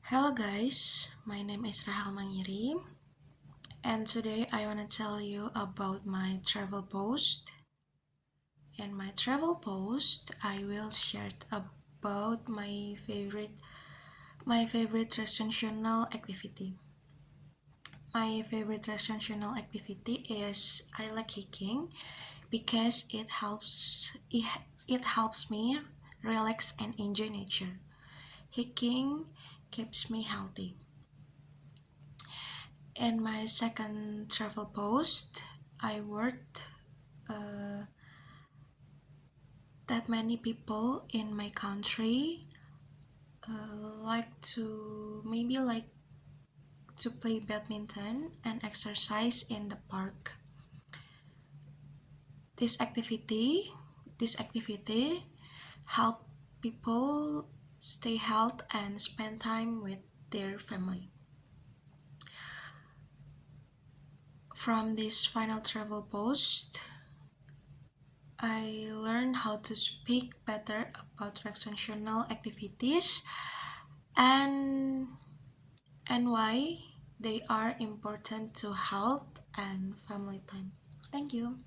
Hello guys, my name is Rahel Mangiri, and today I want to tell you about my travel post. In my travel post, I will share about my favorite recreational activity. My favorite recreational activity is I like hiking because it helps me relax and enjoy nature. Hiking keeps me healthy. In my second travel post, I worked that many people in my country like to play badminton and exercise in the park. This activity, this activity help people stay healthy and spend time with their family. From this final travel post, I learned how to speak better about recreational activities and why they are important to health and family time. Thank you.